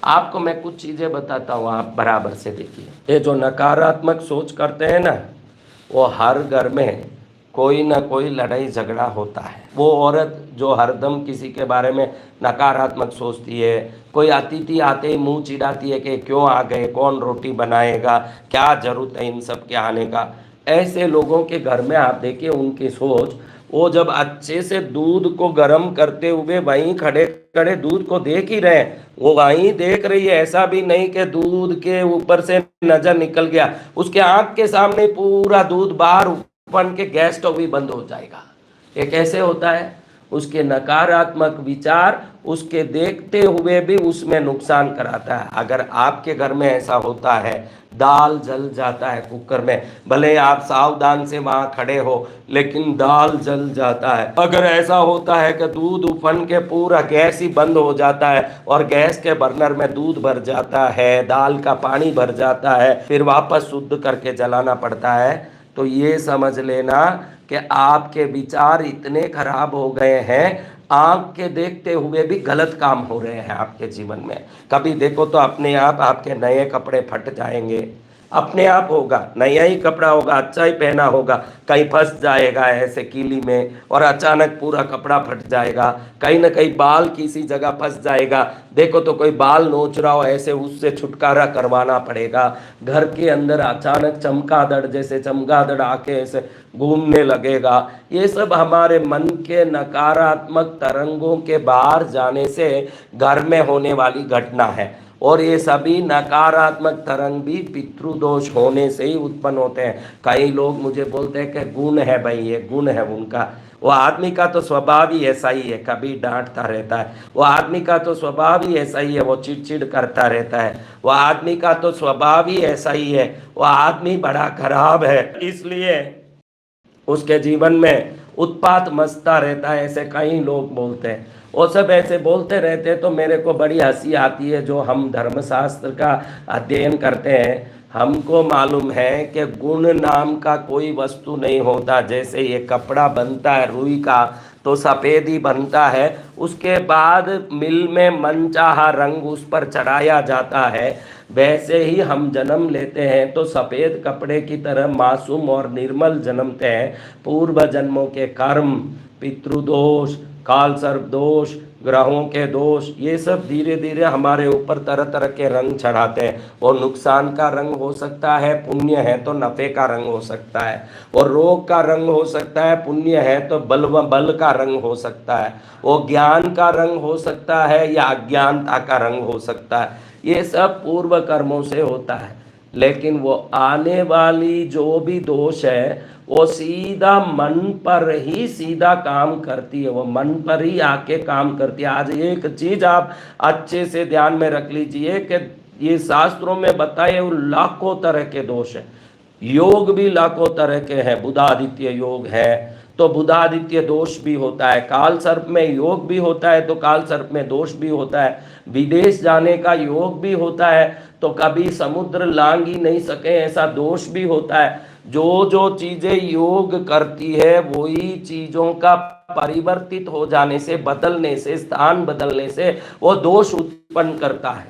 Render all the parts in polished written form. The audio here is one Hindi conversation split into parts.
आपको मैं कुछ चीज़ें बताता हूँ, आप बराबर से देखिए। ये जो नकारात्मक सोच करते हैं ना, वो हर घर में कोई ना कोई लड़ाई झगड़ा होता है। वो औरत जो हरदम किसी के बारे में नकारात्मक सोचती है, कोई अतिथि आते ही मुंह चिढ़ाती है कि क्यों आ गए, कौन रोटी बनाएगा, क्या जरूरत है इन सब के आने का। ऐसे लोगों के घर में आप देखिए उनकी सोच, वो जब अच्छे से दूध को गर्म करते हुए वहीं खड़े खड़े दूध को देख ही रहे हैं, वो वहीं देख रही है, ऐसा भी नहीं कि दूध के ऊपर से नजर निकल गया, उसके आंख के सामने पूरा दूध बाहर बन के गैस स्टोव भी बंद हो जाएगा। ये कैसे होता है? उसके नकारात्मक विचार उसके देखते हुए भी उसमें नुकसान कराता है। अगर आपके घर में ऐसा होता है, दाल जल जाता है कुकर में, भले आप सावधान से वहां खड़े हो लेकिन दाल जल जाता है। अगर ऐसा होता है कि दूध उफन के पूरा गैस ही बंद हो जाता है और गैस के बर्नर में दूध भर जाता है, दाल का पानी भर जाता है, फिर वापस शुद्ध करके जलाना पड़ता है, तो ये समझ लेना कि आपके विचार इतने खराब हो गए हैं, आंख के देखते हुए भी गलत काम हो रहे हैं आपके जीवन में। कभी देखो तो अपने आप आपके नए कपड़े फट जाएंगे, अपने आप होगा, नया ही कपड़ा होगा, अच्छा ही पहना होगा, कहीं फंस जाएगा ऐसे कीली में और अचानक पूरा कपड़ा फट जाएगा, कहीं ना कहीं बाल किसी जगह फंस जाएगा, देखो तो कोई बाल नोच रहा हो, ऐसे उससे छुटकारा करवाना पड़ेगा। घर के अंदर अचानक चमगादड़ जैसे चमगादड़ आके ऐसे घूमने लगेगा। ये सब हमारे मन के नकारात्मक तरंगों के बाहर जाने से घर में होने वाली घटना है। और ये सभी नकारात्मक तरंग भी पितृदोष होने से ही उत्पन्न होते हैं। कई लोग मुझे बोलते हैं कि गुण है भाई, ये गुण है उनका, वो आदमी का तो स्वभाव ही ऐसा ही है, कभी डांटता रहता है, वो आदमी का तो स्वभाव ही ऐसा ही है, वो चिड़चिड़ करता रहता है, वो आदमी का तो स्वभाव ही ऐसा ही है, वो आदमी बड़ा खराब है, इसलिए उसके जीवन में उत्पात मचता रहता है, ऐसे कई लोग बोलते हैं। वो सब ऐसे बोलते रहते हैं तो मेरे को बड़ी हंसी आती है। जो हम धर्मशास्त्र का अध्ययन करते हैं, हमको मालूम है कि गुण नाम का कोई वस्तु नहीं होता। जैसे ये कपड़ा बनता है रुई का तो सफ़ेद ही बनता है, उसके बाद मिल में मनचाहा रंग उस पर चढ़ाया जाता है, वैसे ही हम जन्म लेते हैं तो सफ़ेद कपड़े की तरह मासूम और निर्मल जन्मते हैं। पूर्व जन्मों के कर्म, पितृदोष, काल सर्प दोष, ग्रहों के दोष, ये सब धीरे धीरे हमारे ऊपर तरह तरह के रंग चढ़ाते हैं। और नुकसान का रंग हो सकता है, पुण्य है तो नफ़े का रंग हो सकता है, और रोग का रंग हो सकता है, पुण्य है तो बल का रंग हो सकता है, वो ज्ञान का रंग हो सकता है या अज्ञानता का रंग हो सकता है। ये सब पूर्व कर्मों से होता है। लेकिन वो आने वाली जो भी दोष है वो सीधा मन पर ही सीधा काम करती है, वो मन पर ही आके काम करती है। आज एक चीज आप अच्छे से ध्यान में रख लीजिए कि ये शास्त्रों में बताए वो लाखों तरह के दोष हैं, योग भी लाखों तरह के हैं। बुधादित्य योग है तो बुधादित्य दोष भी होता है, काल सर्प में योग भी होता है तो काल सर्प में दोष भी होता है, विदेश जाने का योग भी होता है तो कभी समुद्र लांग ही नहीं सके ऐसा दोष भी होता है। जो जो चीजें योग करती है वही चीजों का परिवर्तित हो जाने से, बदलने से, स्थान बदलने से वो दोष उत्पन्न करता है।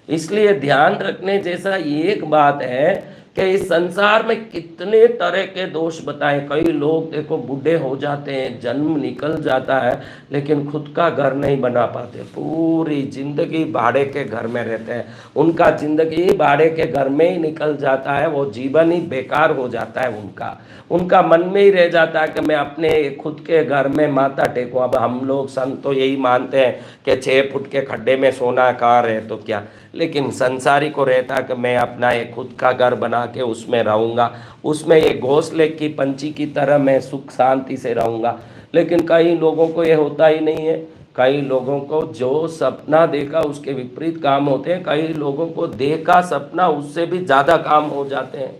इसलिए ध्यान रखने जैसा एक बात है कि इस संसार में कितने तरह के दोष बताए। कई लोग देखो बूढ़े हो जाते हैं, जन्म निकल जाता है लेकिन खुद का घर नहीं बना पाते, पूरी जिंदगी भाड़े के घर में रहते हैं, उनका जिंदगी भाड़े के घर में ही निकल जाता है, वो जीवन ही बेकार हो जाता है उनका। उनका मन में ही रह जाता है कि मैं अपने खुद के घर में माथा टेकूं। अब हम लोग संत तो यही मानते हैं कि 6 फुट के खड्डे में सोना कहाँ रहे तो क्या, लेकिन संसारी को रहता कि मैं अपना एक खुद का घर बना के उसमें रहूँगा, उसमें एक घोंसले की पंछी की तरह मैं सुख शांति से रहूँगा। लेकिन कई लोगों को ये होता ही नहीं है। कई लोगों को जो सपना देखा उसके विपरीत काम होते हैं, कई लोगों को देखा सपना उससे भी ज़्यादा काम हो जाते हैं।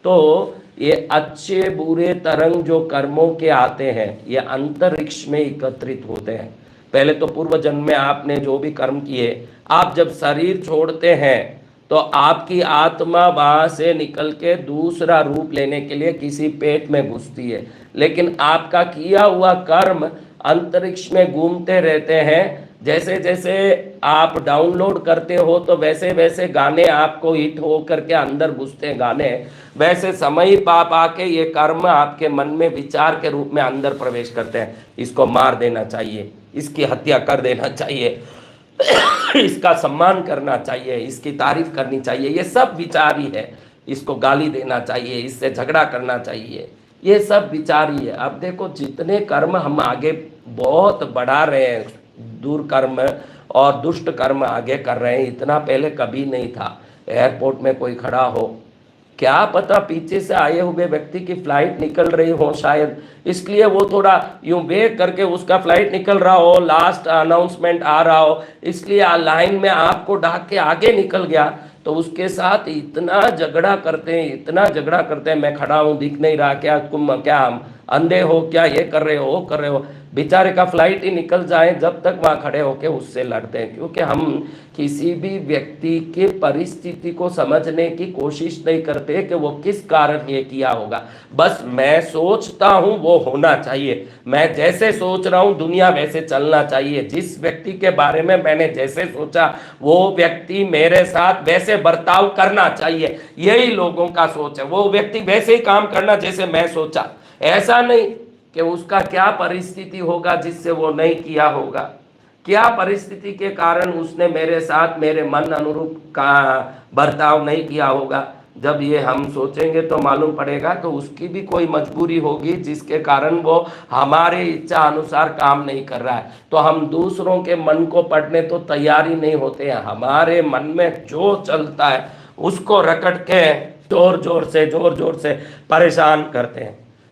तो ये अच्छे बुरे तरंग जो कर्मों के आते हैं ये अंतरिक्ष में एकत्रित होते हैं। पहले तो पूर्व जन्म में आपने जो भी कर्म किए, आप जब शरीर छोड़ते हैं तो आपकी आत्मा वहां से निकल के दूसरा रूप लेने के लिए किसी पेट में घुसती है, लेकिन आपका किया हुआ कर्म अंतरिक्ष में घूमते रहते हैं, जैसे जैसे आप डाउनलोड करते हो तो वैसे वैसे गाने आपको हिट हो करके अंदर घुसते हैं गाने, वैसे समय पाप आके ये कर्म आपके मन में विचार के रूप में अंदर प्रवेश करते हैं। इसको मार देना चाहिए, इसकी हत्या कर देना चाहिए, इसका सम्मान करना चाहिए, इसकी तारीफ करनी चाहिए, ये सब विचार ही है। इसको गाली देना चाहिए, इससे झगड़ा करना चाहिए, ये सब विचार ही है। अब देखो जितने कर्म हम आगे बहुत बढ़ा रहे हैं, दूर कर्म और दुष्ट कर्म आगे कर रहे हैं, इतना पहले कभी नहीं था। एयरपोर्ट में कोई खड़ा हो, क्या पता पीछे से आए हुए व्यक्ति की फ्लाइट निकल रही हो शायद, इसलिए वो थोड़ा यूं वेट करके उसका फ्लाइट निकल रहा हो, लास्ट अनाउंसमेंट आ रहा हो, इसलिए लाइन में आपको ढाक के आगे निकल गया, तो उसके साथ इतना झगड़ा करते हैं, इतना झगड़ा करते हैं, मैं खड़ा हूँ दिख नहीं रहा क्या, तुम क्या हम अंधे हो क्या, ये कर रहे हो वो कर रहे हो। बेचारे का फ्लाइट ही निकल जाए जब तक वहाँ खड़े होके उससे लड़ते हैं, क्योंकि हम किसी भी व्यक्ति के परिस्थिति को समझने की कोशिश नहीं करते कि वो किस कारण ये किया होगा। बस मैं सोचता हूँ वो होना चाहिए, मैं जैसे सोच रहा हूँ दुनिया वैसे चलना चाहिए, जिस व्यक्ति के बारे में मैंने जैसे सोचा वो व्यक्ति मेरे साथ वैसे बर्ताव करना चाहिए, यही लोगों का सोच है। वो व्यक्ति वैसे ही काम करना जैसे मैं सोचा, ऐसा नहीं कि उसका क्या परिस्थिति होगा जिससे वो नहीं किया होगा, क्या परिस्थिति के कारण उसने मेरे साथ मेरे मन अनुरूप का बर्ताव नहीं किया होगा। जब ये हम सोचेंगे तो मालूम पड़ेगा कि उसकी भी कोई मजबूरी होगी जिसके कारण वो हमारे इच्छा अनुसार काम नहीं कर रहा है। तो हम दूसरों के मन को पढ़ने तो तैयार ही नहीं होते हैं, हमारे मन में जो चलता है उसको रकट के जोर जोर से परेशान करते हैं।